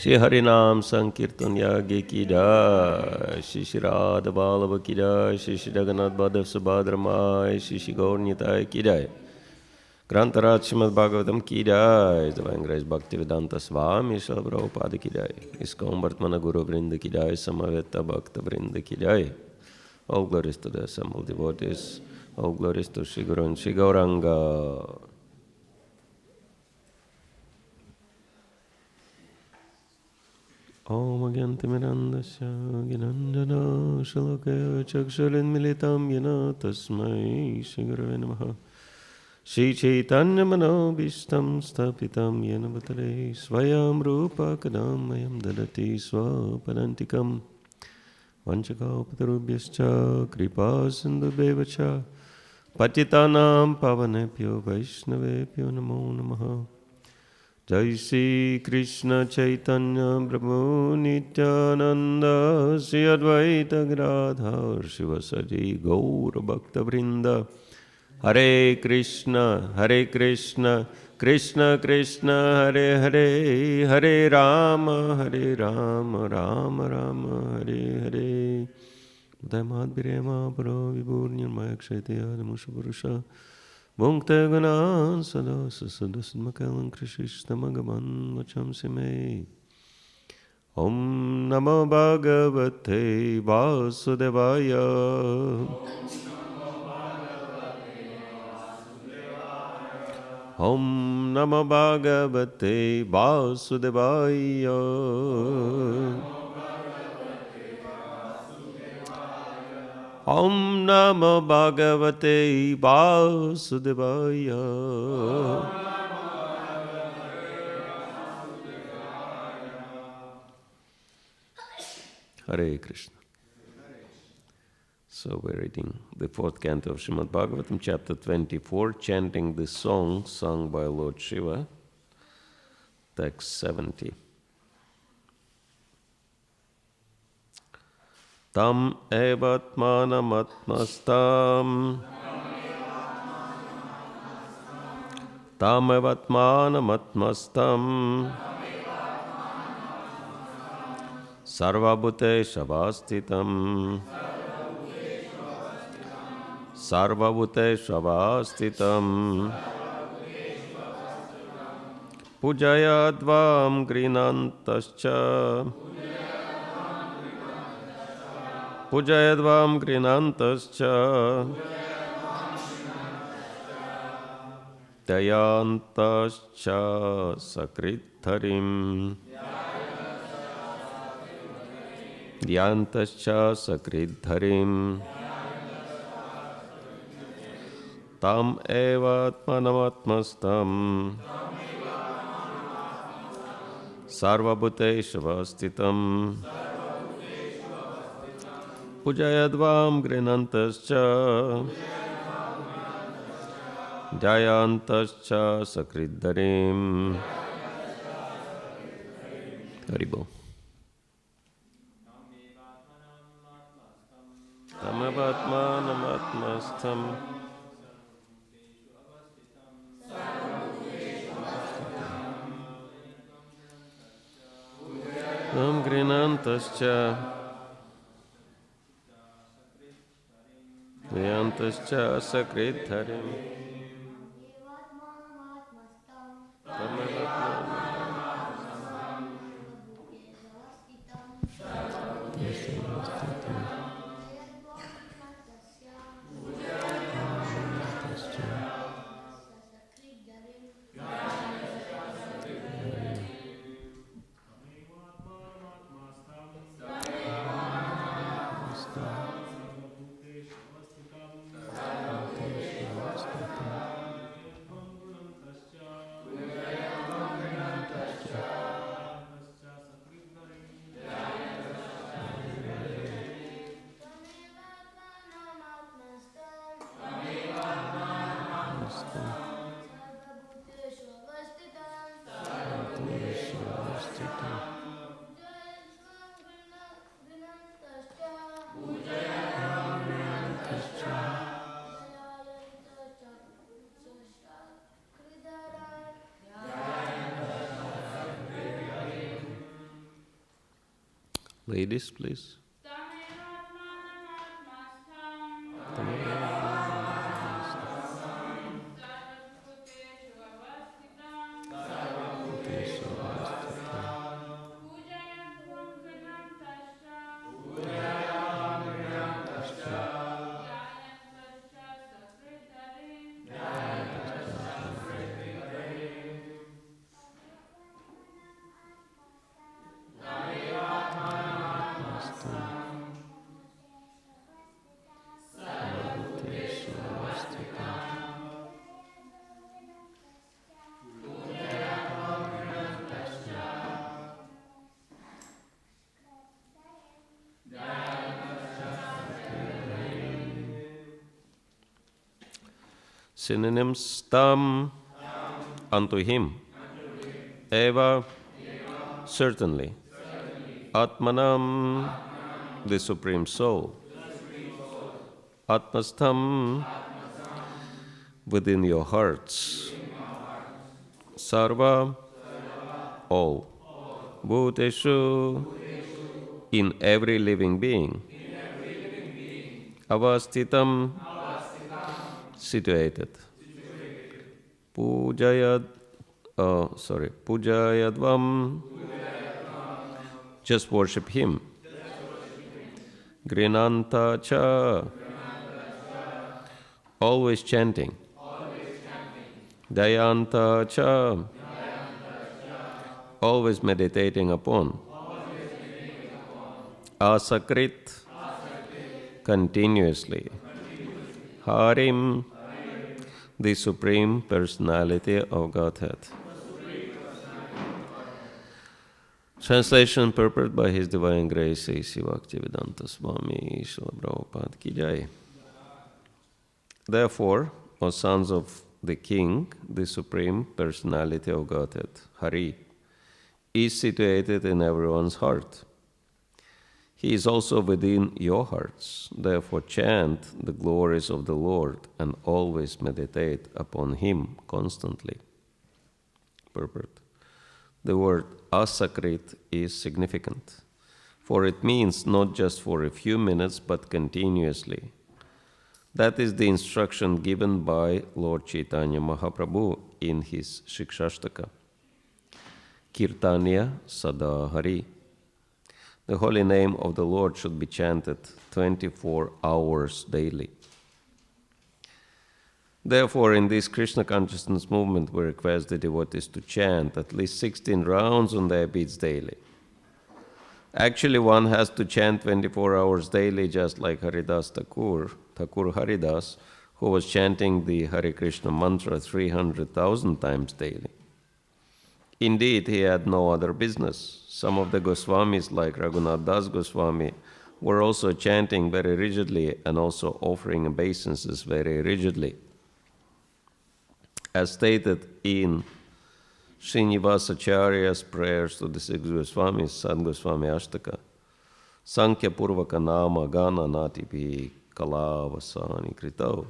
Shri Harinam Sankirtan Yagi Ki Jai, Shri Shri Radha Vallabha Ki Jai, Shri Shri Jagannath Baladev Subhadra Mai, Shri Shri Gaur Nitai Ki Jai. Grantaraj Śrīmad Bhāgavatam Ki Jai, Divine Grace Bhaktivedanta Swami, Śrīla Prabhupada Ki Jai, ISKCON Vartmana Guru Vrinda Ki Jai, Samaveta Bhakta Vrinda Ki Jai. All glories to the assembled devotees, all glories to Shri Guru and Shri Gauranga. Om Agyanti Mirandasya Ginanjana Shalakaya Chaksharin Militam Yana Tasmai Shri Gurave Namaha. Shri Chaitanya Manobishtam Stapitam Yena Bhatare Swayam Rupa Kadamayam Dadati Swapadantikam Vanchakapatarubhyascha Kripa Sindhubhevacha Patitanam Pavanebhyo Vaishnavebhyo Namo Namaha. Jai Shri Krishna Chaitanya Prabhu Nityananda Shri Advaita Gadadhar Shivasadi Gaura Bhakta Vrinda. Hare Krishna, Krishna Krishna, Hare Hare, Hare Rama, Rama Rama, Hare Hare. Udayamad Birema Paro Vibhur Nirmaya Kshaitya Damusha Purusha Bhunkta Gana Sada Sasada Sidmakalam Krishistamagaman Vacham Sime. Om Namo Bhagavate Vasudevaya. Om Namo Bhagavate Vasudevaya. Om Namo Bhagavate Vasudevaya. Hare Krishna. So we're reading the fourth canto of Śrīmad Bhāgavatam, chapter 24, chanting the song sung by Lord Shiva, text 70. Tam evatmanam atmastam Tam evatmanam atmastam Sarvabhute Shavastitam Sarvabhute Shavastitam Pujayadvam Grinantascha Pujayadvam Grinantascha Dayantascha Sakritharim Dyantascha Sakritharim Tam eva atmanamatmastam Sarvabhuteshu vastitam Pujayadvam grinantascha Jayantascha sakridharim. Haribo. Tam eva atmanamatmastam Tam grinantascha Jayantascha sakridharim. Tam Ladies, please. Synonyms: tam, unto him, eva, certainly, atmanam, the Supreme Soul, atmastham, within your hearts, sarva, all, bhuteshu, in every living being, avastitam, situated, pujayadvam, just worship him, grinanta cha, always chanting, dayanta cha, always meditating upon, asakrit, continuously, Harim, the Supreme Personality of Godhead. Translation purported by His Divine Grace A.C. Bhaktivedanta Swami Śrīmad Bhāgavatam ki jai. Therefore, O sons of the King, the Supreme Personality of Godhead, Hare, is situated in everyone's heart. He is also within your hearts. Therefore chant the glories of the Lord and always meditate upon Him constantly. Purport. The word asakrit is significant, for it means not just for a few minutes but continuously. That is the instruction given by Lord Chaitanya Mahaprabhu in his Shikshashtaka. Kirtanya Sada Hare. The holy name of the Lord should be chanted 24 hours daily. Therefore, in this Krishna consciousness movement, we request the devotees to chant at least 16 rounds on their beats daily. Actually, one has to chant 24 hours daily, just like Haridas Thakur Haridas, who was chanting the Hare Krishna mantra 300,000 times daily. Indeed, he had no other business. Some of the Goswamis, like Raghunath Das Goswami, were also chanting very rigidly and also offering obeisances very rigidly. As stated in Srinivasacharya's prayers to the six Goswamis, Sad Goswami Ashtaka, Sankhya Purvaka Nama Gana Natipi Kalavasani Kritau.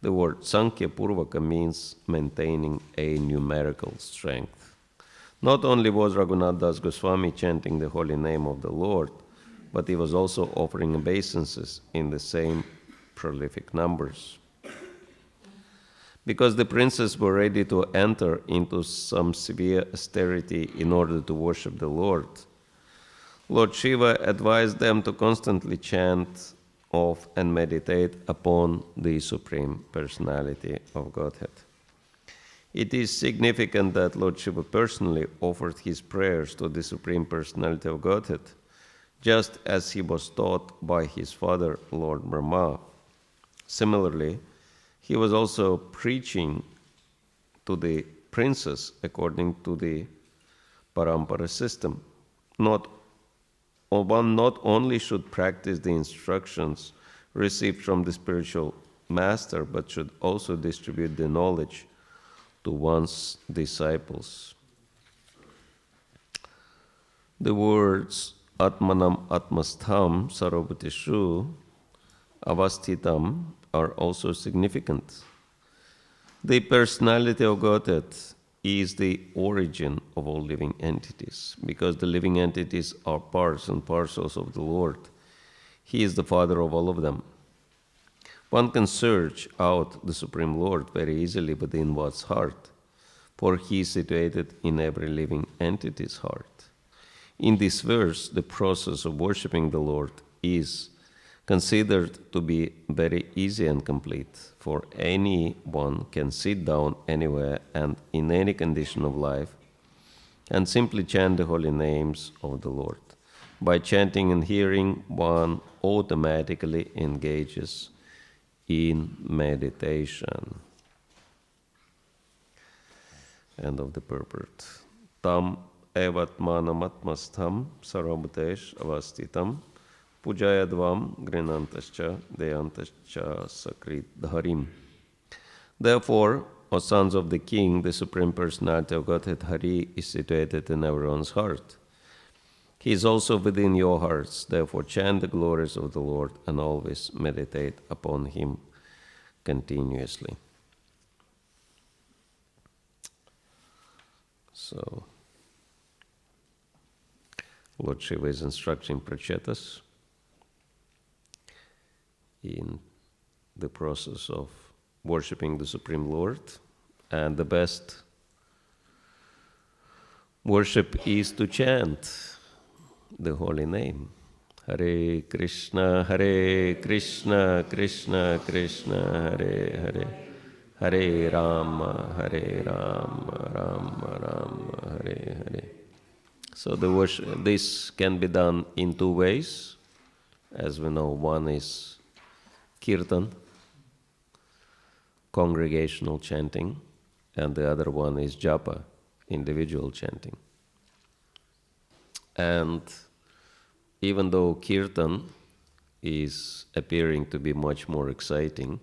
The word Sankhya Purvaka means maintaining a numerical strength. Not only was Raghunath Das Goswami chanting the holy name of the Lord, but he was also offering obeisances in the same prolific numbers. Because the princes were ready to enter into some severe austerity in order to worship the Lord, Lord Shiva advised them to constantly chant of and meditate upon the Supreme Personality of Godhead. It is significant that Lord Shiva personally offered his prayers to the Supreme Personality of Godhead, just as he was taught by his father, Lord Brahma. Similarly, he was also preaching to the princes according to the parampara system. One not only should practice the instructions received from the spiritual master, but should also distribute the knowledge to one's disciples. The words Atmanam Atmastham Sarvabhuteshu Avastitam are also significant. The personality of Godhead is the origin of all living entities, because the living entities are parts and parcels of the Lord. He is the Father of all of them. One can search out the Supreme Lord very easily within one's heart, for He is situated in every living entity's heart. In this verse, the process of worshipping the Lord is considered to be very easy and complete, for anyone can sit down anywhere and in any condition of life and simply chant the holy names of the Lord. By chanting and hearing, one automatically engages in meditation. End of the purport. Tam evatmanamatmastham sarvabhutesh avastitam pujayadvam grinantascha deyantascha sakrit dharim. Therefore, O sons of the King, the Supreme Personality of Godhead Hare is situated in everyone's heart. He is also within your hearts. Therefore, chant the glories of the Lord and always meditate upon Him continuously. So, Lord Shiva is instructing Prachetas in the process of worshipping the Supreme Lord, and the best worship is to chant the holy name. Hare Krishna, Krishna Krishna, Hare Hare, Hare Rama, Rama Rama, Hare Hare. So the worship, this can be done in two ways. As we know, one is kirtan, congregational chanting, and the other one is japa, individual chanting. And even though kirtan is appearing to be much more exciting,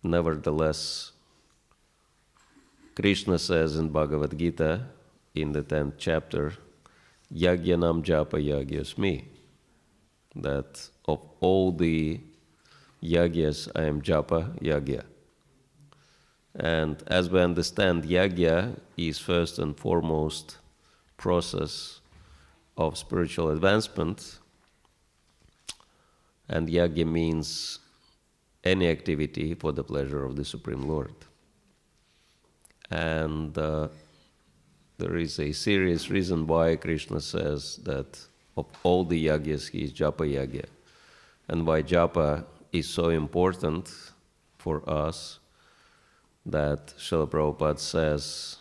nevertheless, Krishna says in Bhagavad Gita, in the 10th chapter, Yagyanam japa yagyasmi, that of all the yagyas, I am japa yagya. And as we understand, yagya is first and foremost process of spiritual advancement, and yagya means any activity for the pleasure of the Supreme Lord. And there is a serious reason why Krishna says that of all the yagyas, he is japa yagya, and why japa is so important for us, that Srila Prabhupada says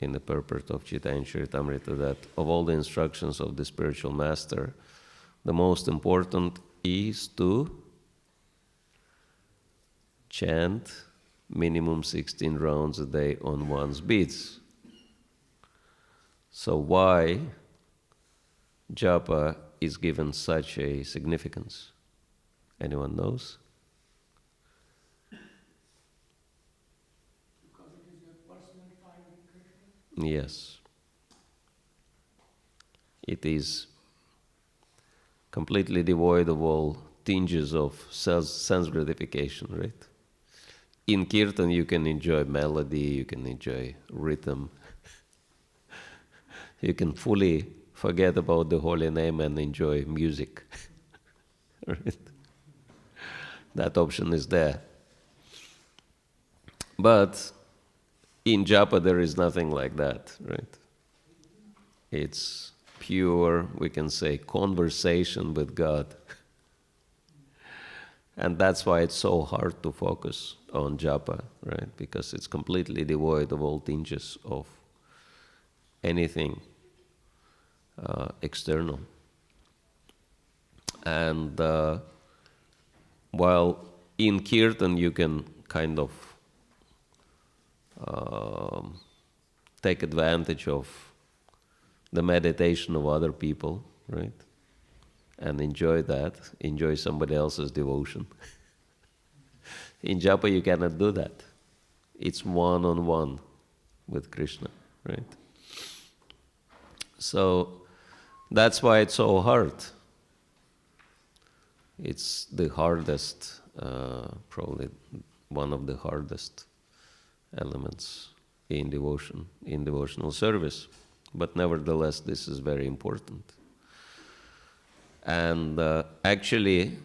in the purport of Chaitanya Charitamrita that of all the instructions of the spiritual master, the most important is to chant minimum 16 rounds a day on one's beads. So why japa is given such a significance? Anyone knows? Because it is a personal time with Krishna? Yes. It is completely devoid of all tinges of sense gratification, right? In kirtan you can enjoy melody, you can enjoy rhythm. You can fully forget about the holy name and enjoy music. Right? That option is there. But in japa there is nothing like that, right? It's pure, we can say, conversation with God. And that's why it's so hard to focus on japa, right? Because it's completely devoid of all tinges of anything external. And while in kirtan you can kind of take advantage of the meditation of other people, right? And enjoy that, enjoy somebody else's devotion. In japa you cannot do that. It's one-on-one with Krishna, right? So that's why it's so hard. It's the hardest, probably one of the hardest elements in devotion, in devotional service. But nevertheless, this is very important. And actually,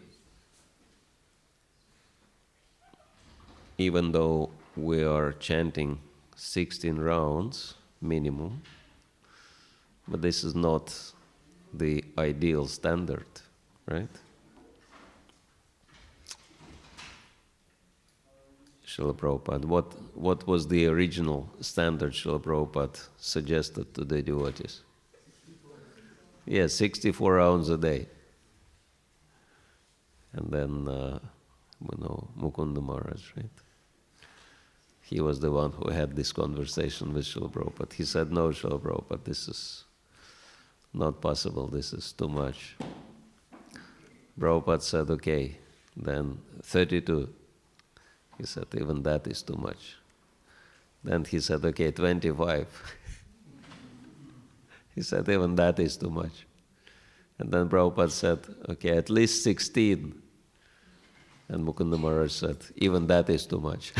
even though we are chanting 16 rounds minimum, but this is not the ideal standard, right? Srila Prabhupada, what was the original standard Srila Prabhupada suggested to the devotees? Yes, 64 rounds a day. And then, Mukunda Maharaj, right? He was the one who had this conversation with Srila Prabhupada. He said, no, Srila Prabhupada, this is not possible, this is too much. Prabhupada said, okay, then 32. He said, even that is too much. Then he said, okay, 25. He said, even that is too much. And then Prabhupada said, okay, at least 16. And Mukunda Maharaj said, even that is too much.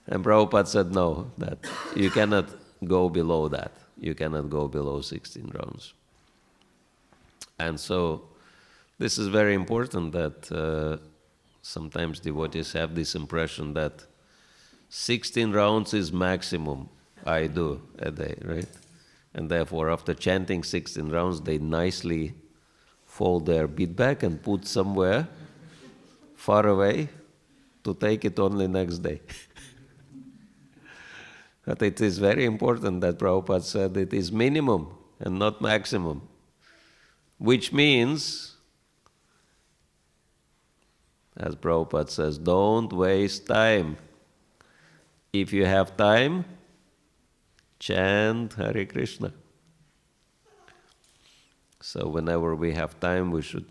And Prabhupada said, no, that you cannot go below that. You cannot go below 16 rounds. And so this is very important that sometimes devotees have this impression that 16 rounds is maximum I do a day, right? And therefore, after chanting 16 rounds, they nicely fold their bead bag and put somewhere far away to take it only next day. But it is very important that Prabhupada said it is minimum and not maximum, which means, as Prabhupada says, don't waste time. If you have time, chant Hare Krishna. So whenever we have time, we should,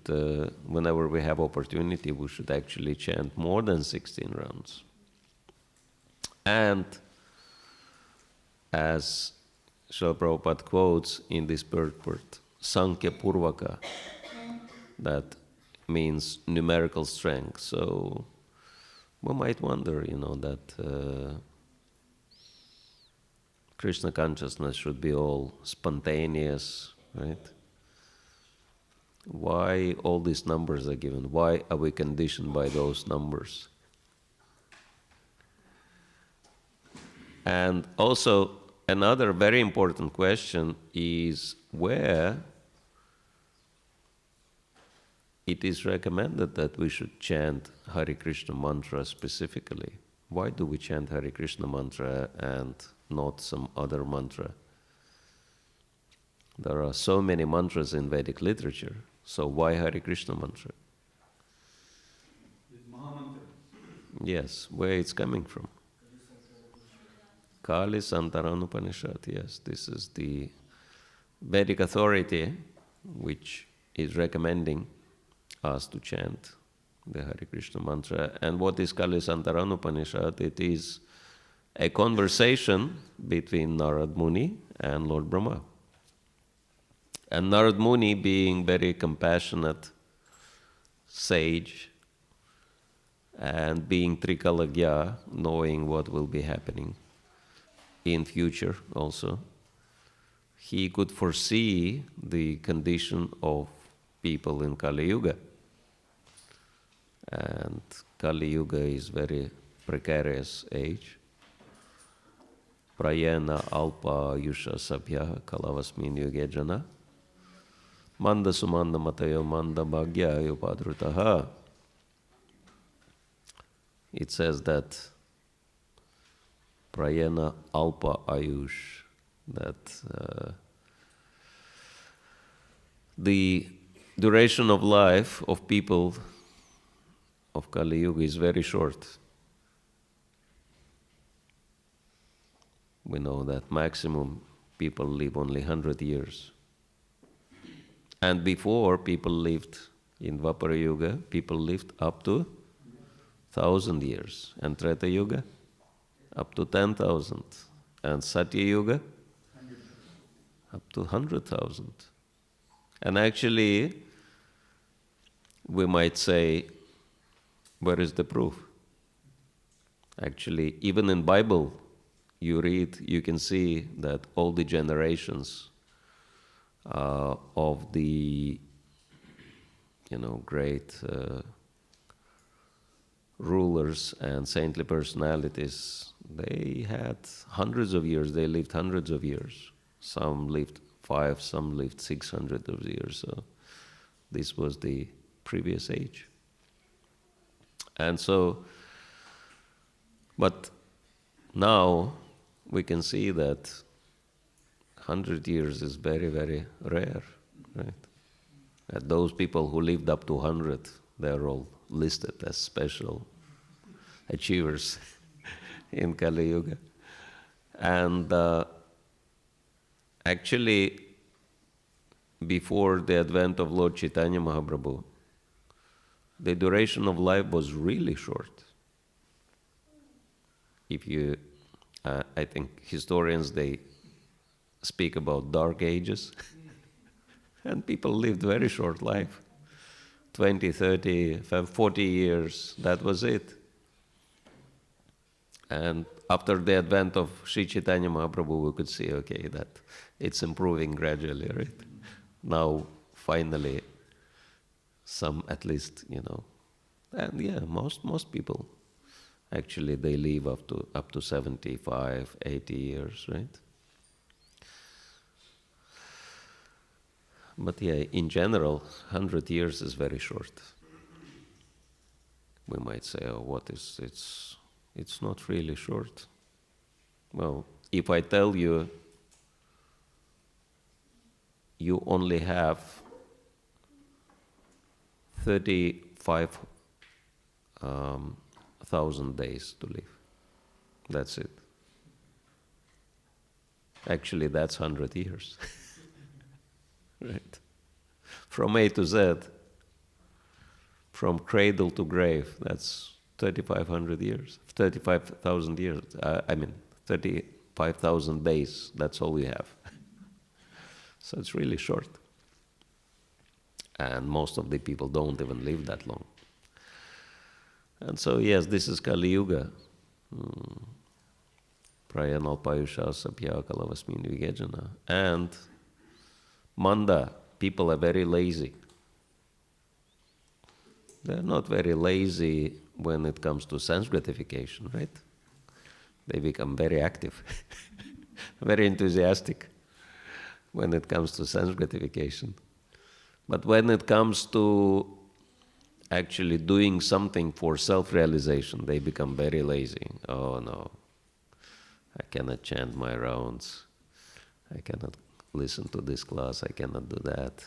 whenever we have opportunity, we should actually chant more than 16 rounds. And as Srila Prabhupada quotes in this purport, Sankhya Purvaka, that means numerical strength. So we might wonder, that Krishna consciousness should be all spontaneous, right? Why all these numbers are given? Why are we conditioned by those numbers? And also, another very important question is where it is recommended that we should chant Hare Krishna mantra specifically. Why do we chant Hare Krishna mantra and not some other mantra? There are so many mantras in Vedic literature, so why Hare Krishna mantra? Yes, where it's coming from? Kali Santaran Upanishad, yes, this is the Vedic authority which is recommending us to chant the Hare Krishna mantra. And what is Kali Santaran Upanishad? It is a conversation between Narad Muni and Lord Brahma. And Narad Muni, being very compassionate sage and being Trikalagya, knowing what will be happening in future also, he could foresee the condition of people in Kali Yuga. And Kali Yuga is very precarious age. Prayena alpa yusha sabhya kalavasmin yuge jana manda sumanda matayo manda bhagya upadrutaha. It says that Prayena alpa ayush, that the duration of life of people of Kali Yuga is very short. We know that maximum people live only 100 years. And before, people lived in Dvapara Yuga, people lived up to 1,000 years. And Treta Yuga, up to 10,000. And Satya Yuga, up to 100,000. And actually, we might say, where is the proof? Actually, even in Bible, you read, you can see that all the generations of the, great rulers and saintly personalities, they had hundreds of years. They lived hundreds of years. Some lived 5, some lived 600 of years. So this was the previous age. And so, but now we can see that 100 years is very, very rare, right? And those people who lived up to 100, they're all listed as special achievers in Kali Yuga. And actually, before the advent of Lord Chaitanya Mahaprabhu, the duration of life was really short. If you, I think historians, they speak about dark ages, and people lived very short life. 20, 30, 40 years, that was it. And after the advent of Sri Chaitanya Mahaprabhu, we could see, okay, that it's improving gradually, right? Now, finally, some at least, and yeah, most people, actually, they live up to 75, 80 years, right? But yeah, in general, 100 years is very short. We might say, oh, it's not really short. Well, if I tell you, you only have 35,000 days to live. That's it. Actually, that's 100 years. Right? From A to Z, from cradle to grave, that's 3,500 years, 35,000 years. 35,000 days, that's all we have. So it's really short. And most of the people don't even live that long. And so, yes, this is Kali Yuga. Prayanalpayusha sapya kalavasmin vigajana. And Manda, people are very lazy. They're not very lazy when it comes to sense gratification, right? They become very active, very enthusiastic when it comes to sense gratification. But when it comes to actually doing something for self-realization, they become very lazy. Oh no, I cannot chant my rounds. I cannot listen to this class. I cannot do that.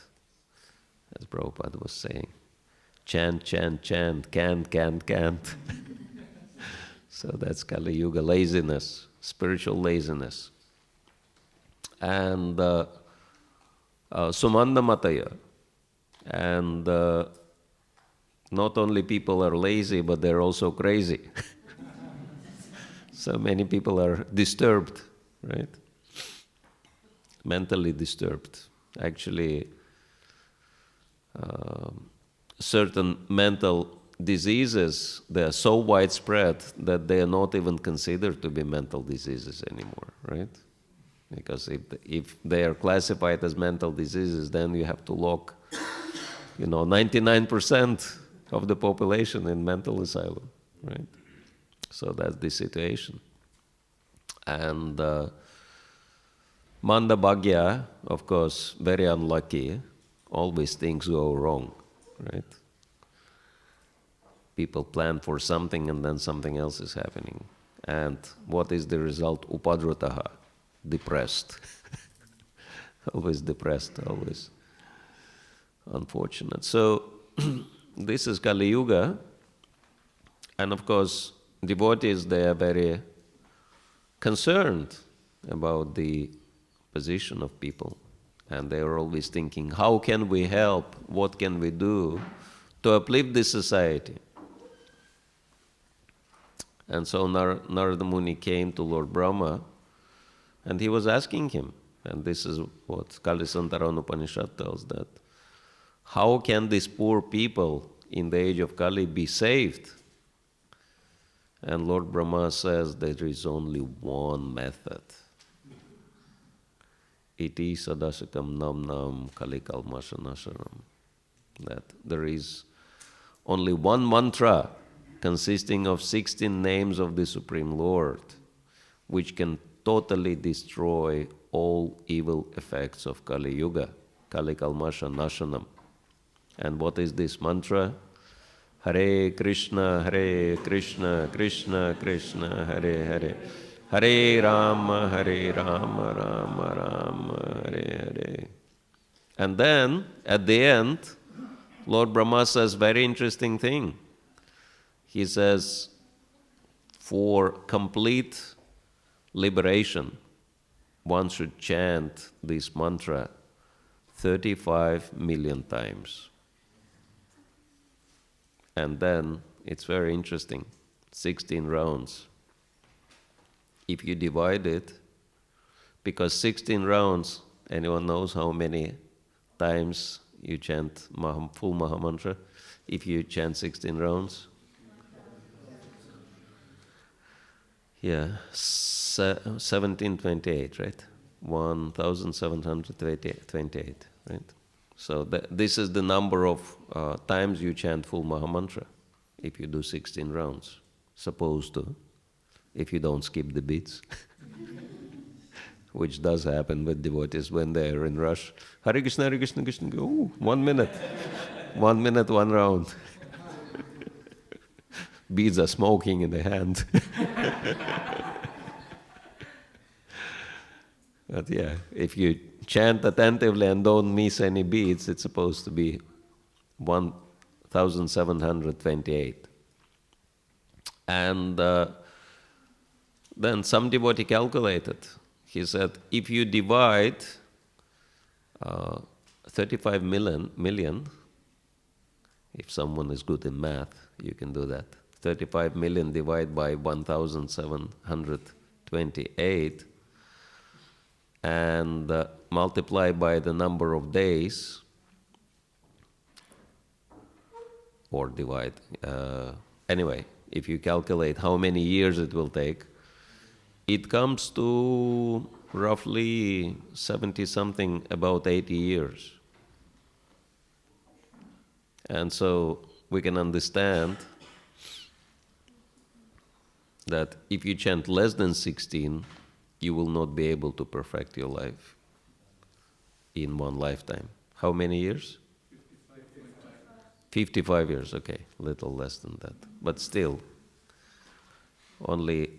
As Prabhupada was saying, chant, chant, chant, can't. So that's Kali Yuga laziness, spiritual laziness. And Sumanda Mataya. And not only people are lazy, but they're also crazy. So many people are disturbed, right? Mentally disturbed. Actually, certain mental diseases, they are so widespread that they are not even considered to be mental diseases anymore, right? Because if they are classified as mental diseases, then you have to lock 99% of the population in mental asylum, right? So that's the situation. And Manda Bhagya, of course, very unlucky. Always things go wrong, right? People plan for something and then something else is happening. And what is the result? Upadrutaha, depressed. Always depressed, always unfortunate. So this is Kali Yuga. And of course, devotees, they are very concerned about the position of people. And they are always thinking, how can we help? What can we do to uplift this society? And so Narada Muni came to Lord Brahma, and he was asking him, and this is what Kalisantara Upanishad tells, that how can these poor people in the age of Kali be saved? And Lord Brahma says there is only one method. Iti sadasakam nam nam kalikalmashanasharam. That there is only one mantra consisting of 16 names of the Supreme Lord, which can totally destroy all evil effects of Kali Yuga, Kali Kalmasha Nashanam. And what is this mantra? Hare Krishna, Krishna Krishna, Hare Hare. Hare Rama, Rama Rama, Hare Hare. And then, at the end, Lord Brahma says very interesting thing. He says, for complete liberation, one should chant this mantra 35 million times. And then, it's very interesting, 16 rounds. If you divide it, because 16 rounds, anyone knows how many times you chant full Mahamantra? If you chant 16 rounds? Yeah, 1728, right? 1728, right? So this is the number of times you chant full Mahamantra if you do 16 rounds, supposed to, if you don't skip the beats, which does happen with devotees when they are in rush. Hare Krishna, Krishna, ooh, 1 minute. 1 minute, 1 round. Beads are smoking in the hand. But yeah, if you chant attentively and don't miss any beats, it's supposed to be 1728. And then some devotee calculated. He said, if you divide 35 million, if someone is good in math, you can do that. 35 million divided by 1728 and multiply by the number of days, or divide. Anyway, if you calculate how many years it will take, it comes to roughly 70-something, about 80 years. And so we can understand that if you chant less than 16, you will not be able to perfect your life in one lifetime. How many years? 55 years, okay, little less than that. But still, only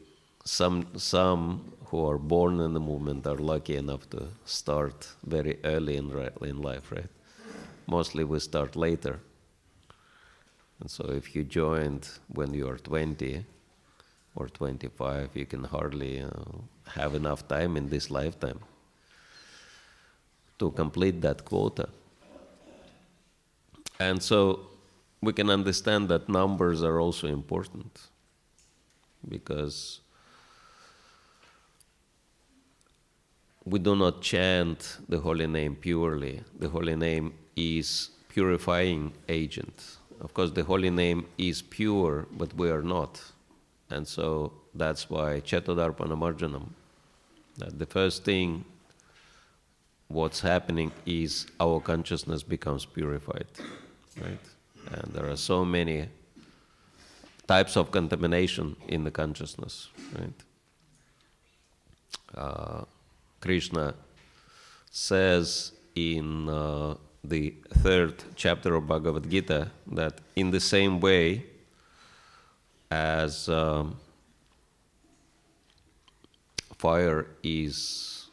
some who are born in the movement are lucky enough to start very early in life, right? Mostly we start later. And so if you joined when you are 20 or 25, you can hardly have enough time in this lifetime to complete that quota. And so we can understand that numbers are also important, because we do not chant the holy name purely. The holy name is purifying agent. Of course, the holy name is pure, but we are not. And so that's why Chetodarpana Marjanam, that the first thing what's happening is our consciousness becomes purified, right? And there are so many types of contamination in the consciousness, right? Krishna says in the 3rd chapter of Bhagavad Gita that in the same way as fire is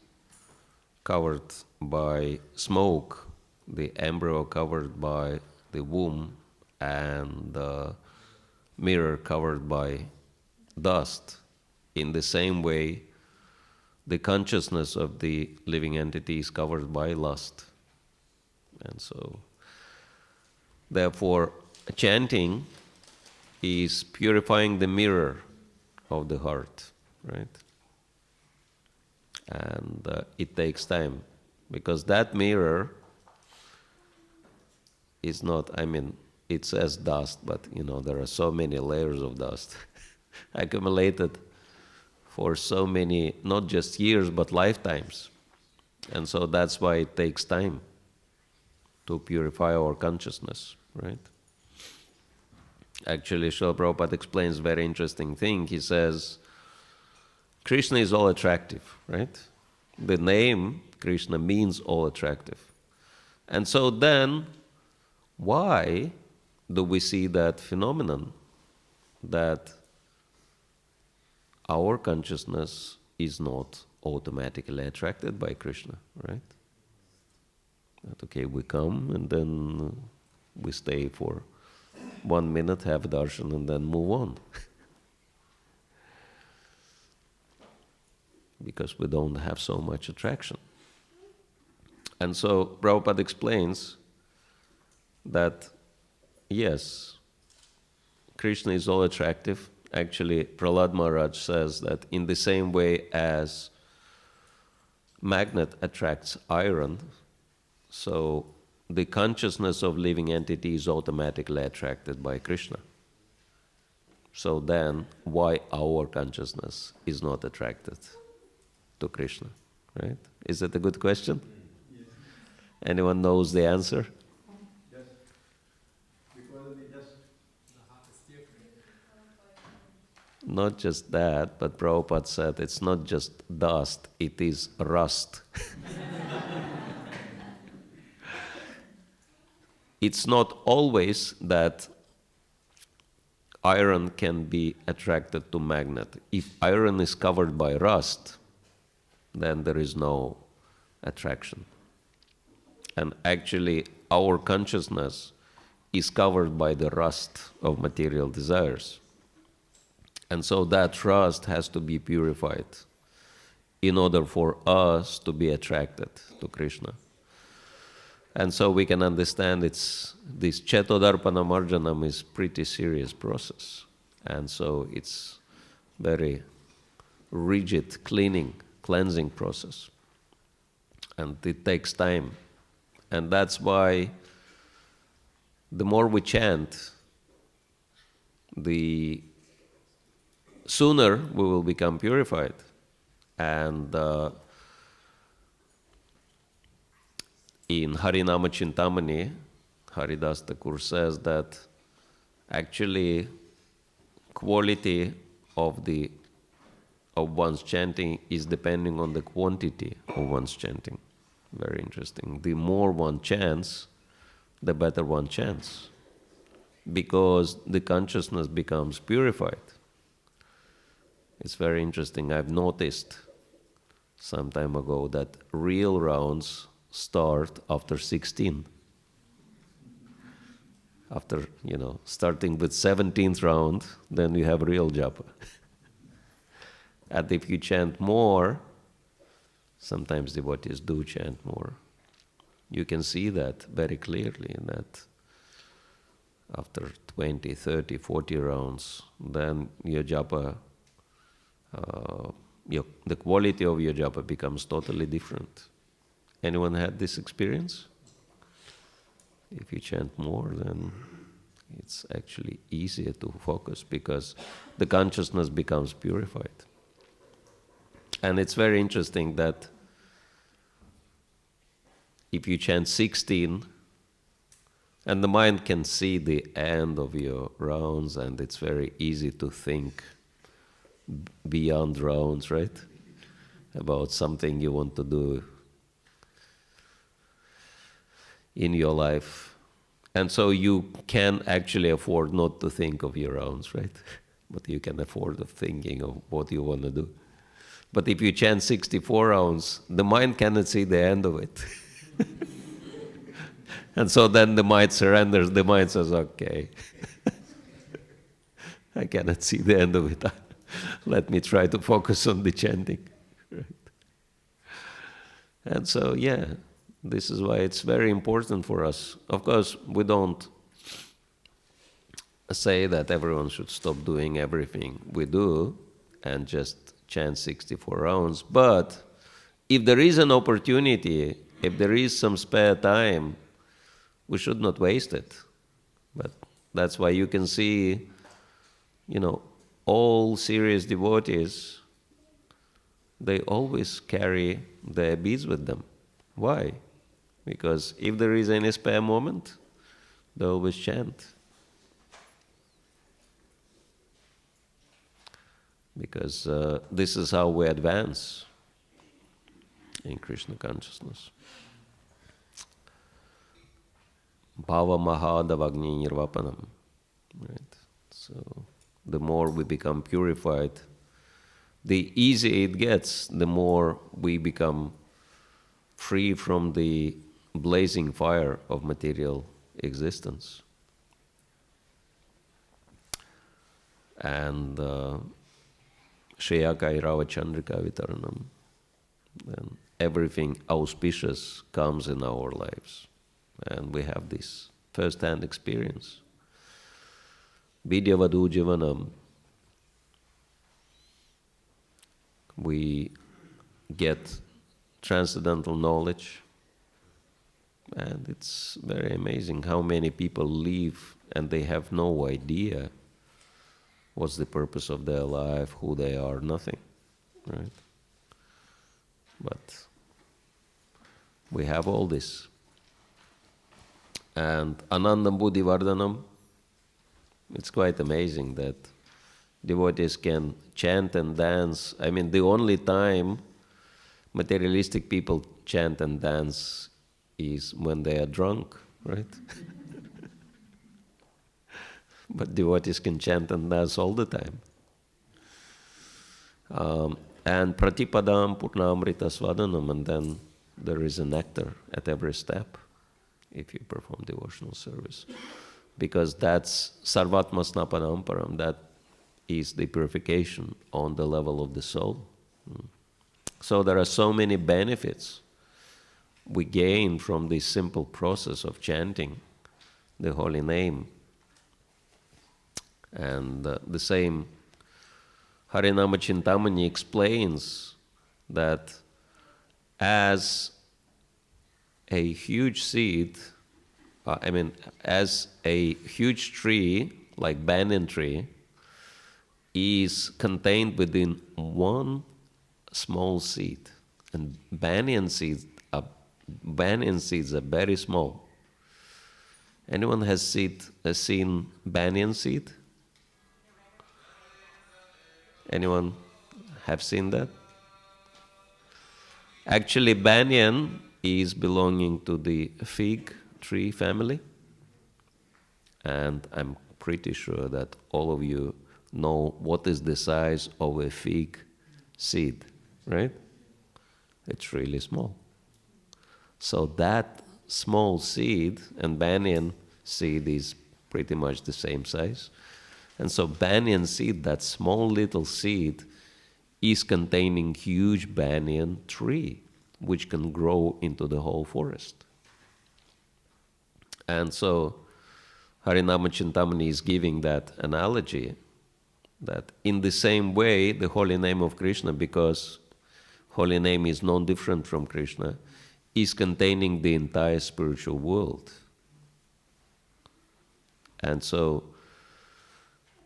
covered by smoke, the embryo covered by the womb, and the mirror covered by dust, in the same way the consciousness of the living entity is covered by lust. And so, therefore, chanting is purifying the mirror of the heart, right? And it takes time, because that mirror is not, it says dust, but there are so many layers of dust. accumulated for so many, not just years, but lifetimes. And so that's why it takes time to purify our consciousness, right? Actually, Srila Prabhupada explains a very interesting thing. He says, Krishna is all attractive, right? The name Krishna means all attractive. And so then, why do we see that phenomenon that our consciousness is not automatically attracted by Krishna, right? That, okay, we come and then we stay for 1 minute, have darshan, and then move on. Because we don't have so much attraction. And so Prabhupada explains that, yes, Krishna is all attractive. Actually, Prahlad Maharaj says that in the same way as magnet attracts iron, so the consciousness of living entity is automatically attracted by Krishna. So then, why our consciousness is not attracted to Krishna, right? Is that a good question? Yes. Anyone knows the answer? Yes. Because we just Not just that, but Prabhupada said it's not just dust, it is rust. It's not always that iron can be attracted to magnet. If iron is covered by rust, then there is no attraction. And actually, our consciousness is covered by the rust of material desires. And so that rust has to be purified in order for us to be attracted to Krishna. And so we can understand this Chetodarpana Marjanam is pretty serious process. And so it's very rigid cleansing process. And it takes time. And that's why the more we chant, the sooner we will become purified. And in Harinama Chintamani, Haridas Thakur says that actually quality of one's chanting is depending on the quantity of one's chanting. Very interesting. The more one chants, the better one chants, because the consciousness becomes purified. It's very interesting. I've noticed some time ago that real rounds start after 16. After, starting with 17th round, then you have real japa. And if you chant more, sometimes devotees do chant more. You can see that very clearly, that after 20, 30, 40 rounds, then your japa, the quality of your japa becomes totally different. Anyone had this experience? If you chant more, then it's actually easier to focus because the consciousness becomes purified. And it's very interesting that if you chant 16, and the mind can see the end of your rounds, and it's very easy to think beyond rounds, right? About something you want to do in your life. And so you can actually afford not to think of your rounds, right? But you can afford of thinking of what you want to do. But if you chant 64 rounds, the mind cannot see the end of it. And so then the mind surrenders. The mind says, okay, I cannot see the end of it. Let me try to focus on the chanting. Right? And so, this is why it's very important for us. Of course, we don't say that everyone should stop doing everything we do and just chant 64 rounds. But if there is an opportunity, if there is some spare time, we should not waste it. But that's why you can see, all serious devotees, they always carry their beads with them. Why? Because if there is any spare moment, they always chant. Because this is how we advance in Krishna consciousness. Bhava mahadavagni nirvapanam. Right? So the more we become purified, the easier it gets, the more we become free from the blazing fire of material existence. And Shreya Kairava Chandrika Vitaranam. And everything auspicious comes in our lives. And we have this first-hand experience. Vidyavadu Jivanam. We get transcendental knowledge, and it's very amazing how many people live and they have no idea what's the purpose of their life, who they are, nothing, right? But we have all this. And Anandam Buddhi Vardhanam, it's quite amazing that devotees can chant and dance. I mean, the only time materialistic people chant and dance is when they are drunk, right? But devotees can chant and dance all the time. And Pratipadam Purnamrita Svadanam, and then there is a nectar at every step if you perform devotional service. Because that's Sarvatma Snapanam Param, that is the purification on the level of the soul. So there are so many benefits we gain from this simple process of chanting the holy name. And the same Harinama Chintamani explains that as a huge seed, as a huge tree, like banyan tree, is contained within one small seed. And banyan seeds are very small. Anyone has seen banyan seed? Anyone have seen that? Actually, banyan is belonging to the fig tree family. And I'm pretty sure that all of you know what is the size of a fig seed, right? It's really small. So that small seed and banyan seed is pretty much the same size. And so banyan seed, that small little seed, is containing huge banyan tree, which can grow into the whole forest. And so Harinama Chintamani is giving that analogy that in the same way, the holy name of Krishna, because holy name is non-different from Krishna, is containing the entire spiritual world. And so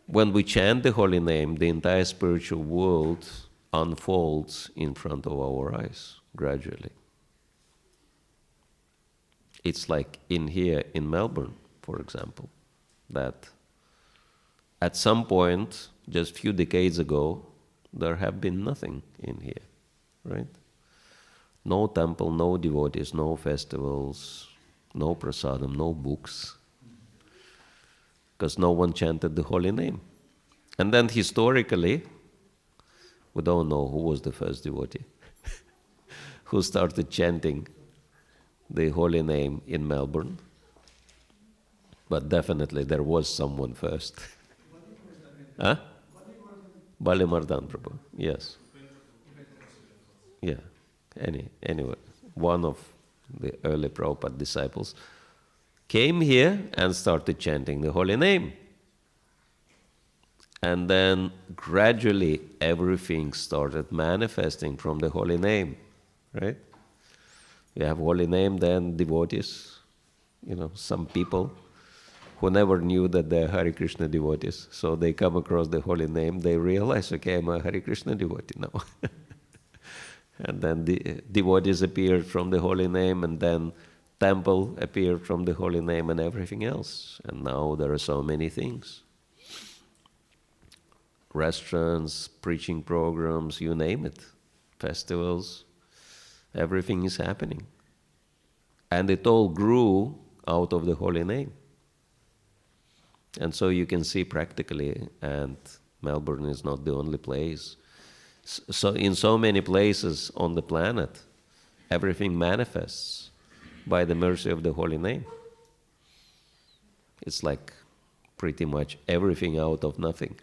when we chant the holy name, the entire spiritual world unfolds in front of our eyes gradually. It's like in here in Melbourne, for example, that at some point, just a few decades ago, there have been nothing in here, right? No temple, no devotees, no festivals, no prasadam, no books, because no one chanted the holy name. And then historically, we don't know who was the first devotee who started chanting the holy name in Melbourne, but definitely there was someone first. Huh? Balimardan Prabhu, yes. Yeah, anyway, one of the early Prabhupada disciples came here and started chanting the holy name. And then gradually everything started manifesting from the holy name, right? You have holy name, then devotees, some people who never knew that they're Hare Krishna devotees. So they come across the holy name, they realize, okay, I'm a Hare Krishna devotee now. And then the devotees appeared from the holy name, and then temple appeared from the holy name and everything else. And now there are so many things. Restaurants, preaching programs, you name it, festivals, everything is happening. And it all grew out of the holy name. And so you can see practically, and Melbourne is not the only place. So in so many places on the planet, everything manifests by the mercy of the holy name. It's like pretty much everything out of nothing.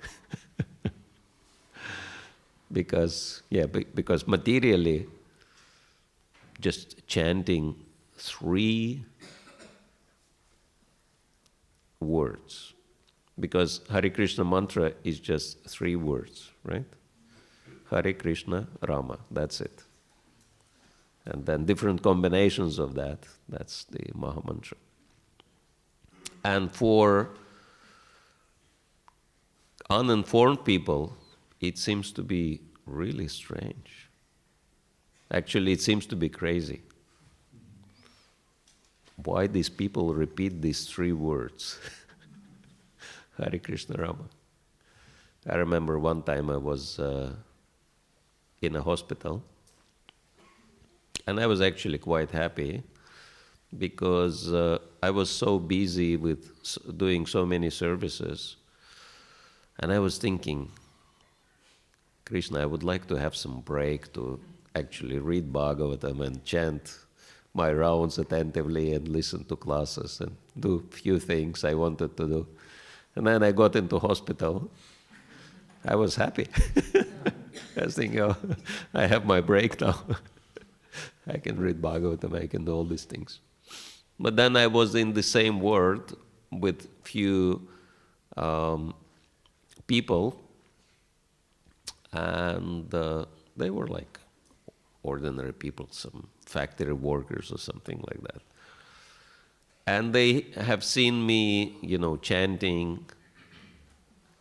Because materially, just chanting 3 words. Because Hare Krishna mantra is just 3 words, right? Hare Krishna Rama, that's it. And then different combinations of that, that's the Mahamantra. And for uninformed people, it seems to be really strange. Actually, it seems to be crazy. Why these people repeat these 3 words? Hare Krishna Rama. I remember one time I was in a hospital, and I was actually quite happy because I was so busy with doing so many services, and I was thinking, Krishna, I would like to have some break to actually read Bhagavatam and chant my rounds attentively and listen to classes and do few things I wanted to do. And then I got into hospital. I was happy. I was thinking, oh, I have my break now. I can read Bhagavatam, I can do all these things. But then I was in the same ward with few people, and they were like ordinary people, some factory workers or something like that. And they have seen me, chanting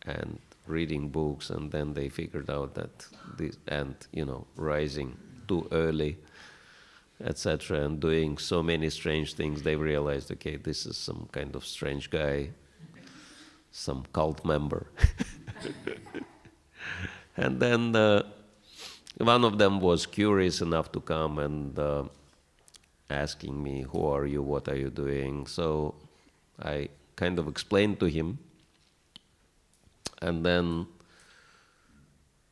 and reading books, and then they figured out that this, and rising too early, etc., and doing so many strange things, they realized, okay, this is some kind of strange guy, some cult member. And then one of them was curious enough to come and asking me, who are you, what are you doing? So I kind of explained to him, and then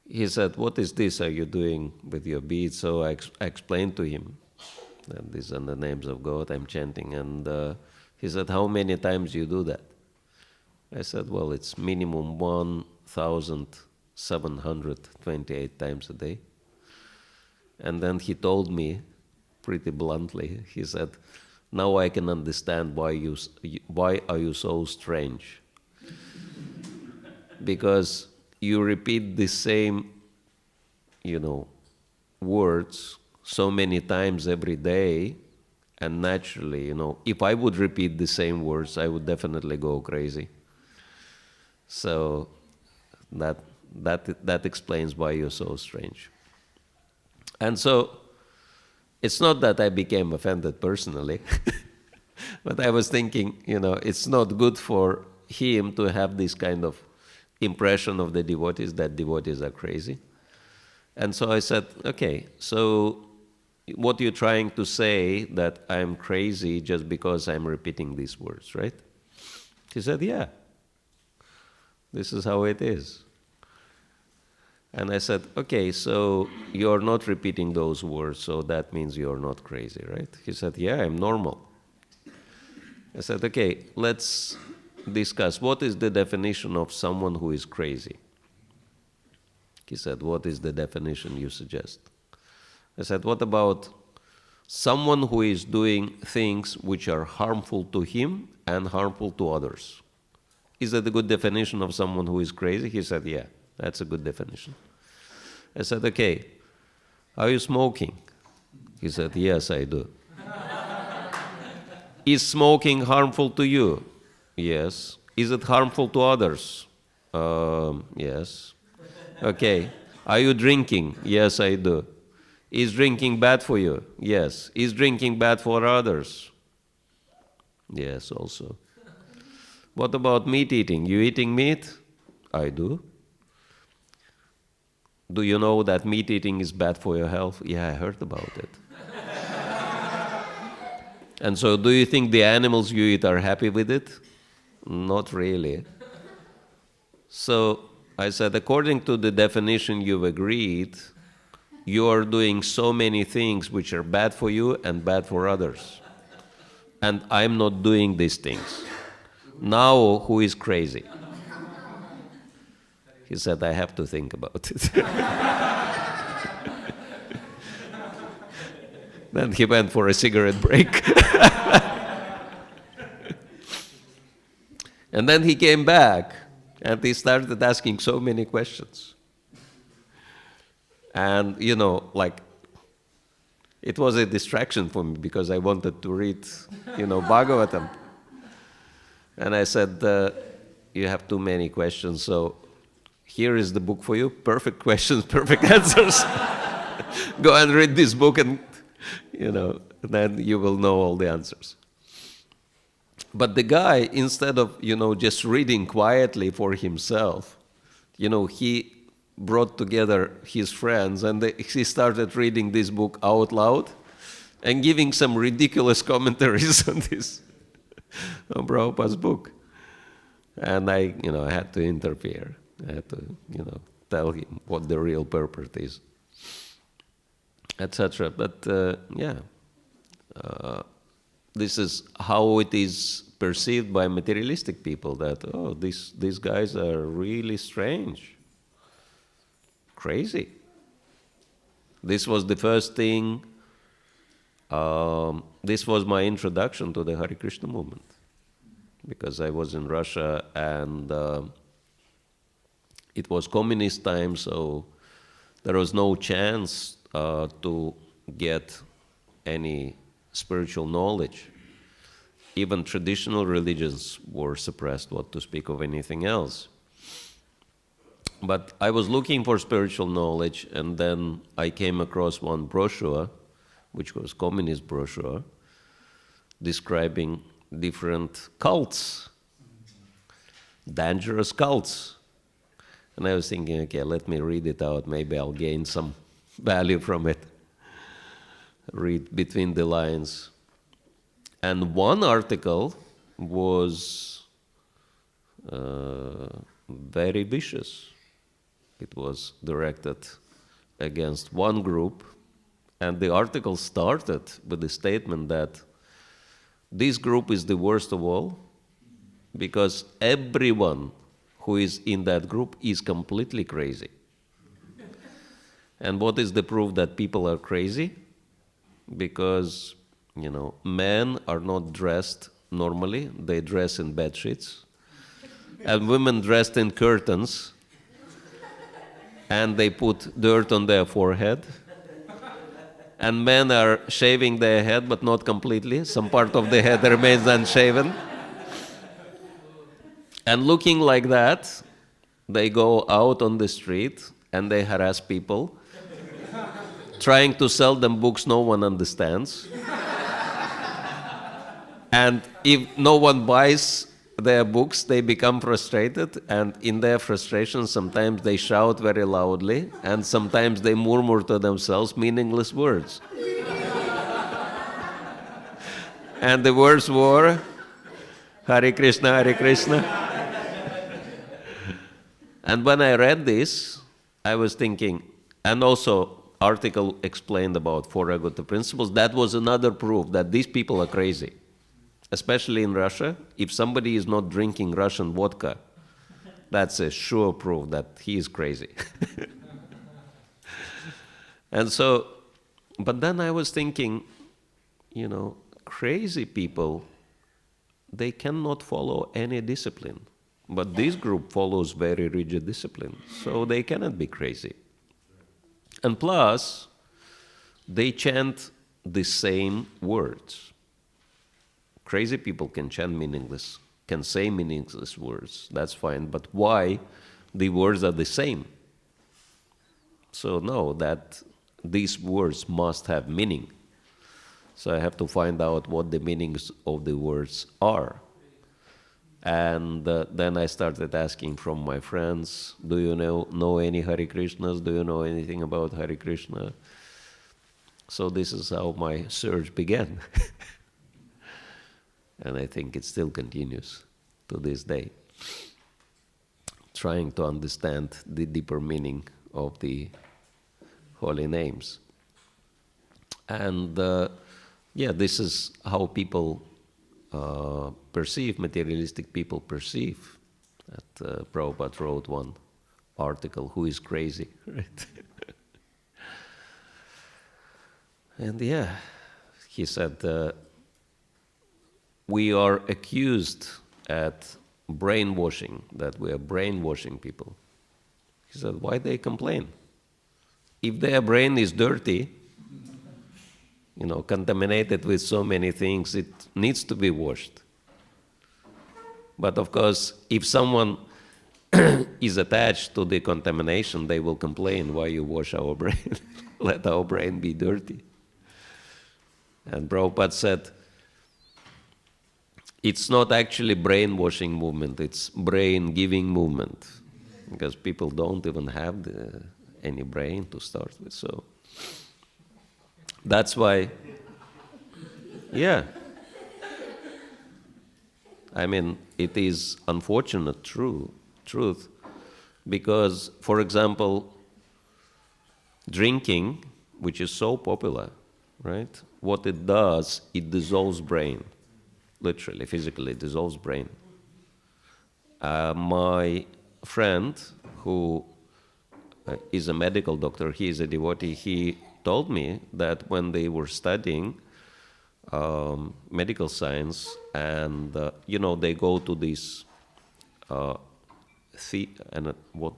he said, what is this are you doing with your beads? So I explained to him that these are the names of God I'm chanting, and he said, how many times you do that? I said, well, it's minimum 1,728 times a day. And then he told me pretty bluntly, he said, now I can understand why are you so strange? Because you repeat the same, words so many times every day, and naturally, if I would repeat the same words, I would definitely go crazy. So that explains why you're so strange. And so it's not that I became offended personally, but I was thinking, it's not good for him to have this kind of impression of the devotees that devotees are crazy. And so I said, okay, so what you're trying to say that I'm crazy just because I'm repeating these words, right? He said, yeah, this is how it is. And I said, okay, so you're not repeating those words, so that means you're not crazy, right? He said, yeah, I'm normal. I said, okay, let's discuss what is the definition of someone who is crazy. He said, what is the definition you suggest? I said, what about someone who is doing things which are harmful to him and harmful to others? Is that a good definition of someone who is crazy? He said, yeah, that's a good definition. I said, okay, are you smoking? He said, yes, I do. Is smoking harmful to you? Yes. Is it harmful to others? Yes. Okay. Are you drinking? Yes, I do. Is drinking bad for you? Yes. Is drinking bad for others? Yes, also. What about meat eating? You eating meat? I do. Do you know that meat eating is bad for your health? Yeah, I heard about it. And so do you think the animals you eat are happy with it? Not really. So I said, according to the definition you've agreed, you are doing so many things which are bad for you and bad for others. And I'm not doing these things. Now, who is crazy? He said, I have to think about it. Then he went for a cigarette break. And then he came back and he started asking so many questions. And, like, it was a distraction for me because I wanted to read, Bhagavatam. And I said, you have too many questions, so here is the book for you. Perfect questions, perfect answers. Go and read this book and, then you will know all the answers. But the guy, instead of, just reading quietly for himself, he brought together his friends and he started reading this book out loud and giving some ridiculous commentaries on this, on Prabhupada's book. And I had to interfere. I had to, tell him what the real purpose is, etc. But, this is how it is perceived by materialistic people, that, these guys are really strange, crazy. This was the first thing, this was my introduction to the Hare Krishna movement, because I was in Russia and it was communist time, so there was no chance to get any spiritual knowledge. Even traditional religions were suppressed, what to speak of anything else. But I was looking for spiritual knowledge, and then I came across one brochure, which was communist brochure, describing different cults, dangerous cults. And I was thinking, okay, let me read it out, maybe I'll gain some value from it. Read between the lines. And one article was very vicious. It was directed against one group, and the article started with the statement that this group is the worst of all because everyone who is in that group is completely crazy. And what is the proof that people are crazy? Because, men are not dressed normally, they dress in bed sheets, and women dressed in curtains, and they put dirt on their forehead, and men are shaving their head, but not completely, some part of the head remains unshaven, and looking like that, they go out on the street, and they harass people, trying to sell them books no one understands. And if no one buys their books, they become frustrated, and in their frustration, sometimes they shout very loudly, and sometimes they murmur to themselves meaningless words. And the words were, Hare Krishna, Hare Krishna. And when I read this, I was thinking, and also article explained about four agata principles, that was another proof that these people are crazy. Especially in Russia, if somebody is not drinking Russian vodka, that's a sure proof that he is crazy. And so, but then I was thinking, crazy people, they cannot follow any discipline. But this group follows very rigid discipline, so they cannot be crazy. And plus, they chant the same words. Crazy people can chant meaningless can say meaningless words, that's fine, but why the words are the same? So no, that these words must have meaning. So I have to find out what the meanings of the words are. And then I started asking from my friends, do you know any Hare Krishnas? Do you know anything about Hare Krishna? So this is how my search began. And I think it still continues to this day, trying to understand the deeper meaning of the holy names. And this is how people perceive, materialistic people perceive. That Prabhupada wrote one article, Who is Crazy? Right? And he said, we are accused at brainwashing, that we are brainwashing people. He said, why they complain? If their brain is dirty, contaminated with so many things, it needs to be washed. But of course, if someone is attached to the contamination, they will complain, why you wash our brain? Let our brain be dirty. And Prabhupada said, it's not actually brainwashing movement, it's brain-giving movement. Because people don't even have any brain to start with. So that's why, I mean, it is unfortunate truth, because, for example, drinking, which is so popular, right? What it does, it dissolves brain. Literally, physically, it dissolves brain. My friend, who is a medical doctor, he is a devotee, he told me that when they were studying medical science, and they go to this what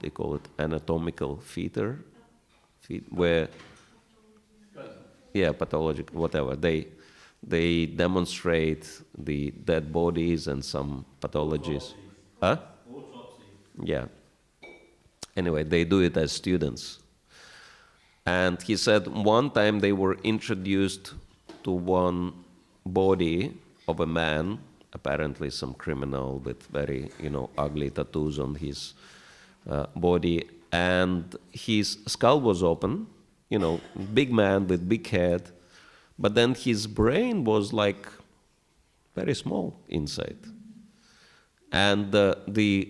they call it, anatomical theater, where pathological, whatever, they demonstrate the dead bodies and some pathologies. Huh? Yeah. Anyway, they do it as students. And he said one time they were introduced to one body of a man, apparently some criminal with very, ugly tattoos on his body, and his skull was open, big man with big head, but then his brain was like very small inside. And the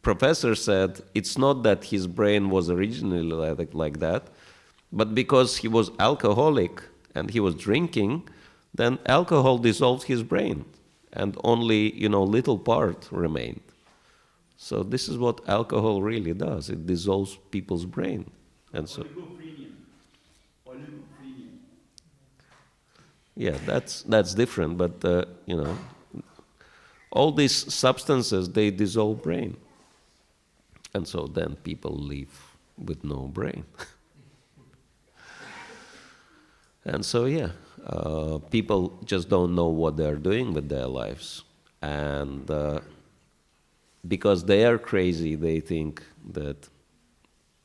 professor said it's not that his brain was originally like that, but because he was alcoholic and he was drinking, then alcohol dissolved his brain, and only, little part remained. So this is what alcohol really does. It dissolves people's brain. And so yeah, that's different, but all these substances, they dissolve brain. And so then people live with no brain. And so people just don't know what they're doing with their lives. And because they are crazy, they think that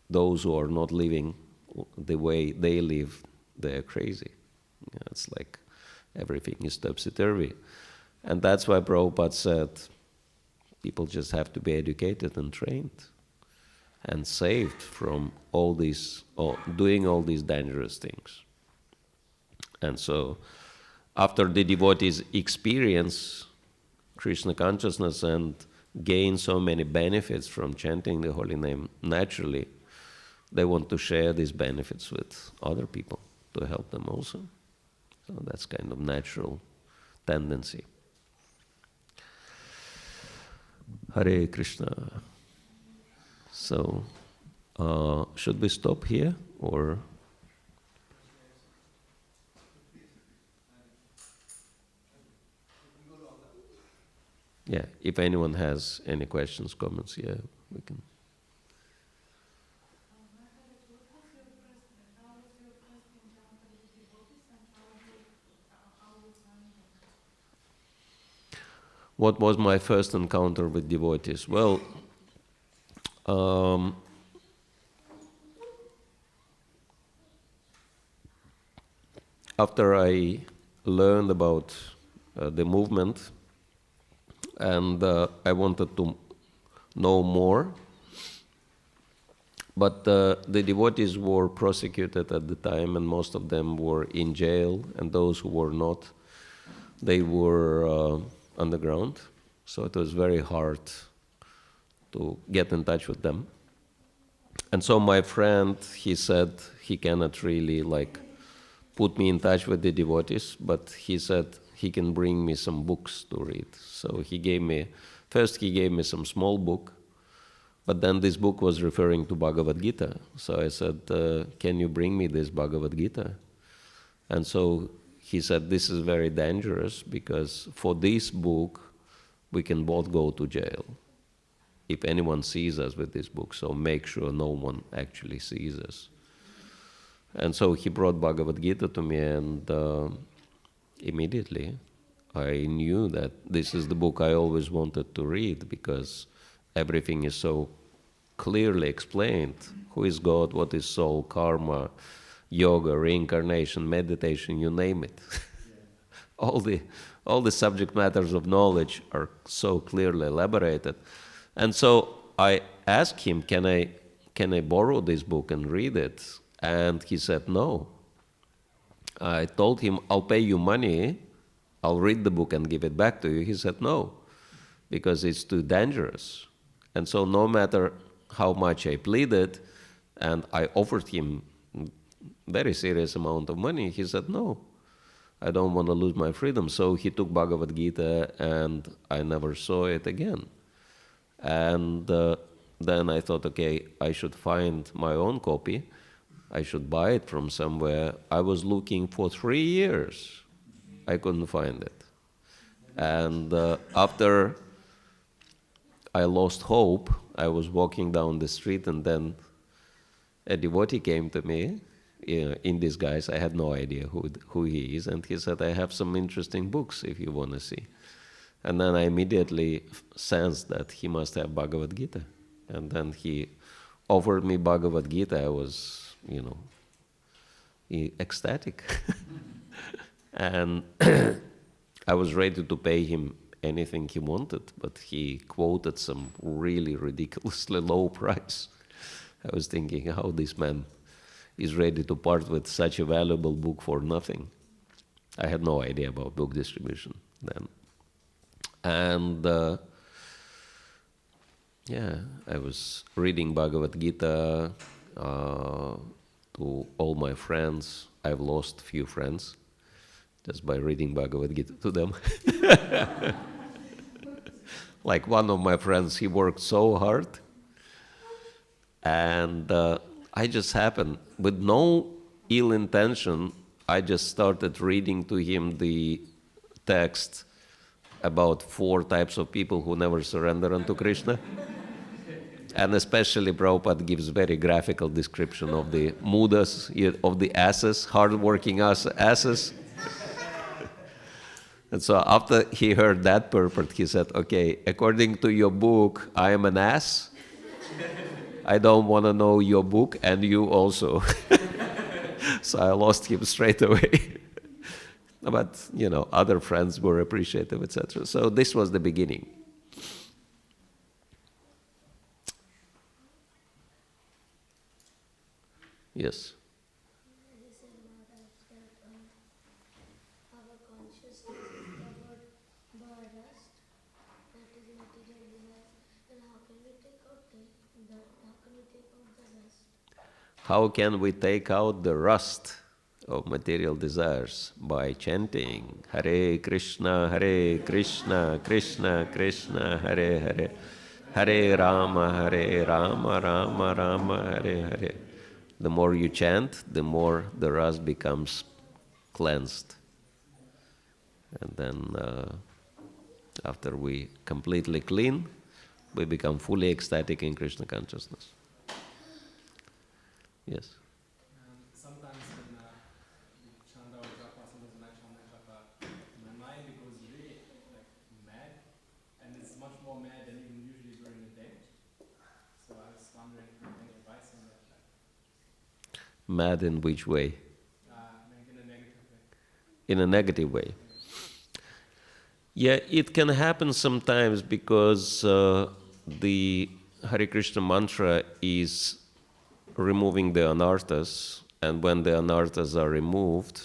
those who are not living the way they live, they're crazy. It's like everything is topsy-turvy. And that's why Prabhupada said people just have to be educated and trained and saved from doing all these dangerous things. And so after the devotees experience Krishna consciousness and gain so many benefits from chanting the holy name, naturally they want to share these benefits with other people to help them also. So that's kind of natural tendency. Hare Krishna. So, should we stop here, or? Yeah, if anyone has any questions, comments, we can. What was my first encounter with devotees? Well, after I learned about the movement and I wanted to know more, but the devotees were prosecuted at the time, and most of them were in jail, and those who were not, they were underground. So it was very hard to get in touch with them. And so my friend, he said he cannot really put me in touch with the devotees, but he said he can bring me some books to read. So he gave me some small book, but then this book was referring to Bhagavad Gita. So I said, can you bring me this Bhagavad Gita? And so he said, this is very dangerous because for this book, we can both go to jail if anyone sees us with this book. So make sure no one actually sees us. And so he brought Bhagavad Gita to me, and immediately I knew that this is the book I always wanted to read, because everything is so clearly explained. Who is God, what is soul, karma, yoga, reincarnation, meditation, you name it. Yeah. all the subject matters of knowledge are so clearly elaborated. And so I asked him, can I borrow this book and read it? And he said no. I told him, I'll pay you money, I'll read the book and give it back to you. He said no, because it's too dangerous. And so no matter how much I pleaded, and I offered him very serious amount of money, he said no, I don't want to lose my freedom. So he took Bhagavad Gita, and I never saw it again. And then I thought, okay, I should find my own copy. I should buy it from somewhere. I was looking for 3 years. I couldn't find it. And after I lost hope, I was walking down the street, and then a devotee came to me in disguise. I had no idea who he is. And he said, I have some interesting books if you want to see. And then I immediately sensed that he must have Bhagavad Gita. And then he offered me Bhagavad Gita. I was, ecstatic. And I was ready to pay him anything he wanted, but he quoted some really ridiculously low price. I was thinking how this man is ready to part with such a valuable book for nothing. I had no idea about book distribution then. And I was reading Bhagavad Gita to all my friends. I've lost few friends just by reading Bhagavad Gita to them. Like one of my friends, he worked so hard, and I just happened, with no ill intention, I just started reading to him the text about 4 types of people who never surrender unto Krishna. And especially Prabhupada gives very graphical description of the mudas, of the asses, hard-working asses. And so after he heard that purport, he said, okay, according to your book, I am an ass. I don't want to know your book, and you also. So I lost him straight away. But, other friends were appreciative, etc. So this was the beginning. Yes. Our consciousness is covered by rust, that is material desire. Then how can we take out the rust? How can we take out the rust of material desires? By chanting Hare Krishna, Krishna Krishna, Hare Hare, Hare Rama, Rama Rama, Hare Hare. The more you chant, the more the rust becomes cleansed. And then after we completely clean, we become fully ecstatic in Krishna consciousness. Yes. Sometimes when we chant our japa, sometimes when I chant my japa, my mind goes really mad, more mad than even usually during the day. So I was wondering if you have any advice on that. Mad in which way? Maybe in a negative way. In a negative way. Yeah, it can happen sometimes because the Hare Krishna mantra is removing the anarthas, and when the anarthas are removed,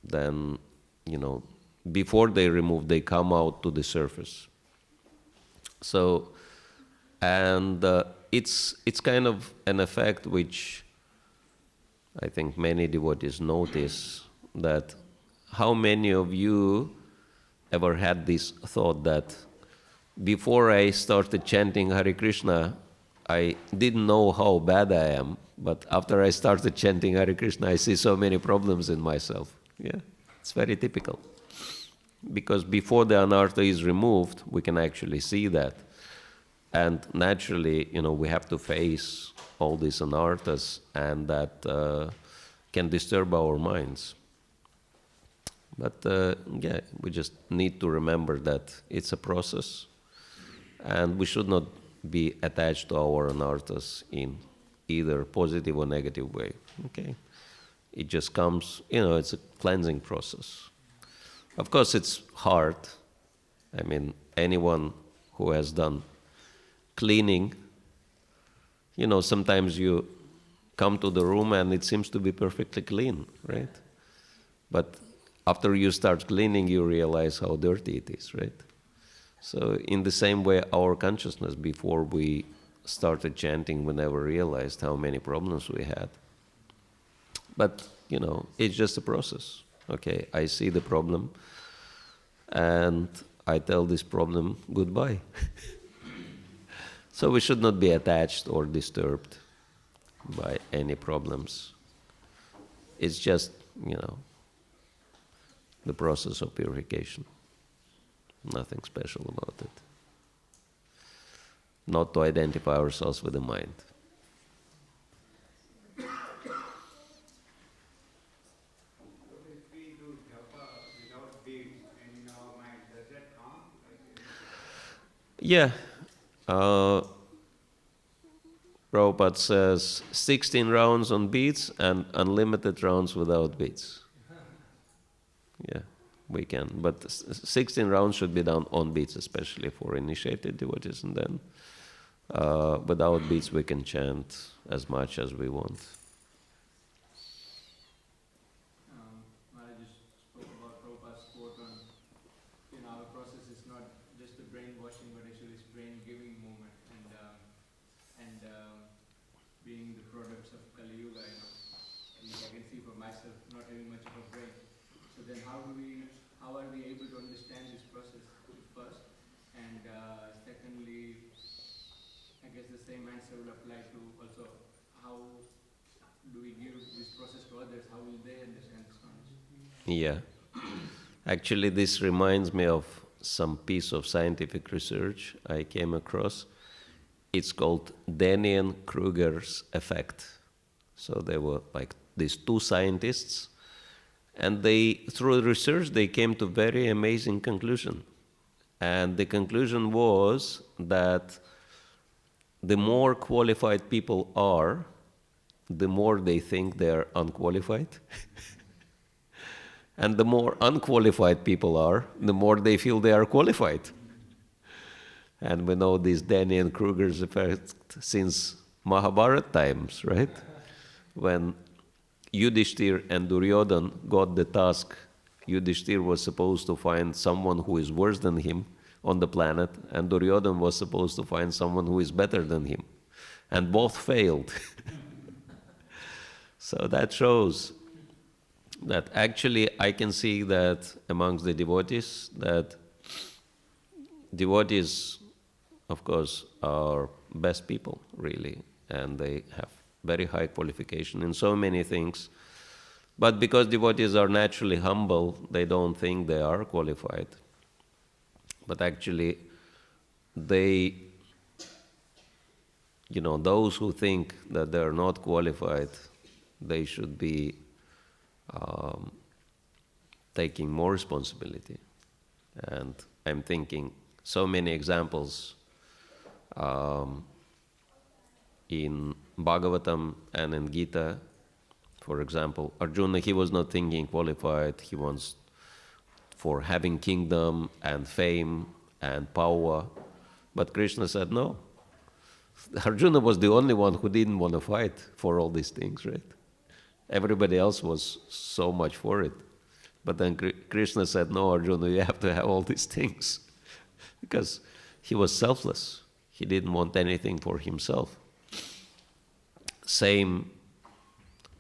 then, before they remove, they come out to the surface. So, and it's kind of an effect which I think many devotees notice, that how many of you ever had this thought that before I started chanting Hare Krishna, I didn't know how bad I am, but after I started chanting Hare Krishna, I see so many problems in myself. Yeah, it's very typical. Because before the anartha is removed, we can actually see that. And naturally, we have to face all these anarthas, and that can disturb our minds. But we just need to remember that it's a process, and we should not be attached to our anarthas in either positive or negative way. Okay, it just comes. It's a cleansing process. Of course, it's hard. I mean, anyone who has done cleaning, sometimes you come to the room and it seems to be perfectly clean, right? But after you start cleaning, you realize how dirty it is, right? So in the same way, our consciousness, before we started chanting, we never realized how many problems we had. But, it's just a process. Okay, I see the problem, and I tell this problem goodbye. So we should not be attached or disturbed by any problems. It's just, the process of purification. Nothing special about it. Not to identify ourselves with the mind. If we do japa without beads in our mind, does that count? Yeah. Prabhupada says 16 rounds on beads and unlimited rounds without beads. Yeah, we can. But 16 rounds should be done on beads, especially for initiated devotees. And then without beads, we can chant as much as we want. I just spoke about Prabhupada's quote on, our process is not just the brainwashing, but actually it's brain-giving movement, and being the products of Kali Yuga, I can see for myself not having much of a brain. So then how are we able to understand this process first? And secondly, I guess the same answer will apply to also how do we give this process to others? How will they understand this knowledge? Yeah. Actually, this reminds me of some piece of scientific research I came across. It's called Dunning-Kruger's effect. So there were like these two scientists, and through research, they came to very amazing conclusion. And the conclusion was that the more qualified people are, the more they think they are unqualified. And the more unqualified people are, the more they feel they are qualified. And we know this Dunning-Kruger's effect since Mahabharata times, right? When Yudhishthir and Duryodhan got the task, Yudhishthir was supposed to find someone who is worse than him on the planet, and Duryodhan was supposed to find someone who is better than him. And both failed. So that shows that actually I can see that amongst the devotees, that devotees, of course, are best people, really, and they have very high qualification in so many things. But because devotees are naturally humble, they don't think they are qualified. But actually, they, those who think that they are not qualified, they should be taking more responsibility. And I'm thinking so many examples in Bhagavatam and in Gita. For example, Arjuna, he was not thinking qualified. He wants for having kingdom and fame and power. But Krishna said no. Arjuna was the only one who didn't want to fight for all these things, right? Everybody else was so much for it. But then Krishna said, no, Arjuna, you have to have all these things. Because he was selfless. He didn't want anything for himself. Same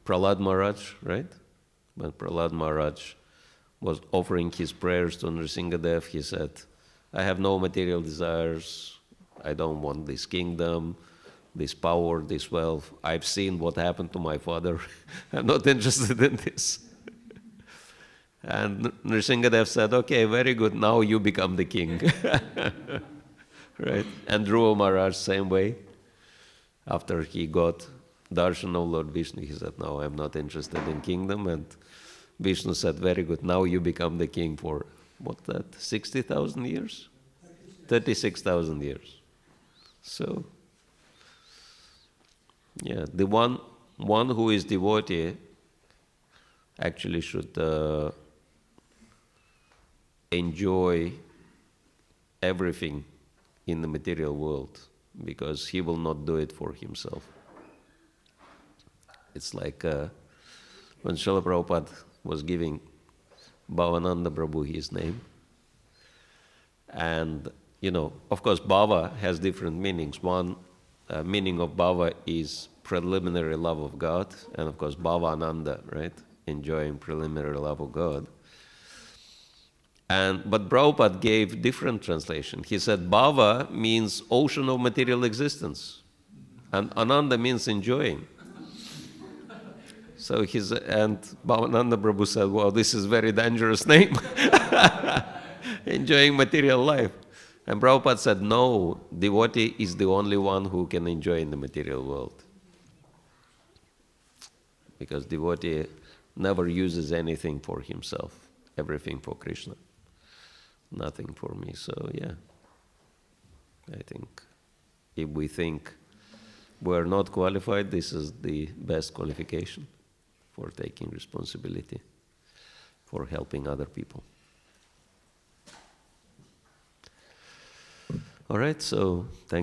Prahlad Maharaj, right? When Prahlad Maharaj was offering his prayers to Nrsingadev, he said, I have no material desires. I don't want this kingdom, this power, this wealth. I've seen what happened to my father. I'm not interested in this. And Nrsingadev said, okay, very good, now you become the king. Right? And Dhruva Maharaj, same way. After he got darshan of Lord Vishnu, he said, no, I'm not interested in kingdom. And Vishnu said, very good, now you become the king for, what's that, 60,000 years? 36,000 years. So, yeah, the one who is devotee actually should enjoy everything in the material world, because he will not do it for himself. It's like when Srila Prabhupada was giving Bhavananda Prabhu his name. And, you know, of course, Bhava has different meanings. One meaning of Bhava is preliminary love of God, and of course, Bhavananda, right? Enjoying preliminary love of God. But Prabhupada gave different translation. He said Bhava means ocean of material existence, and Ananda means enjoying. So and Bhavananda Prabhu said, well, this is a very dangerous name. Enjoying material life. And Prabhupada said, no, devotee is the only one who can enjoy in the material world. Because devotee never uses anything for himself, everything for Krishna. Nothing for me. So, yeah, I think if we think we're not qualified, this is the best qualification for taking responsibility, for helping other people. All right, so thank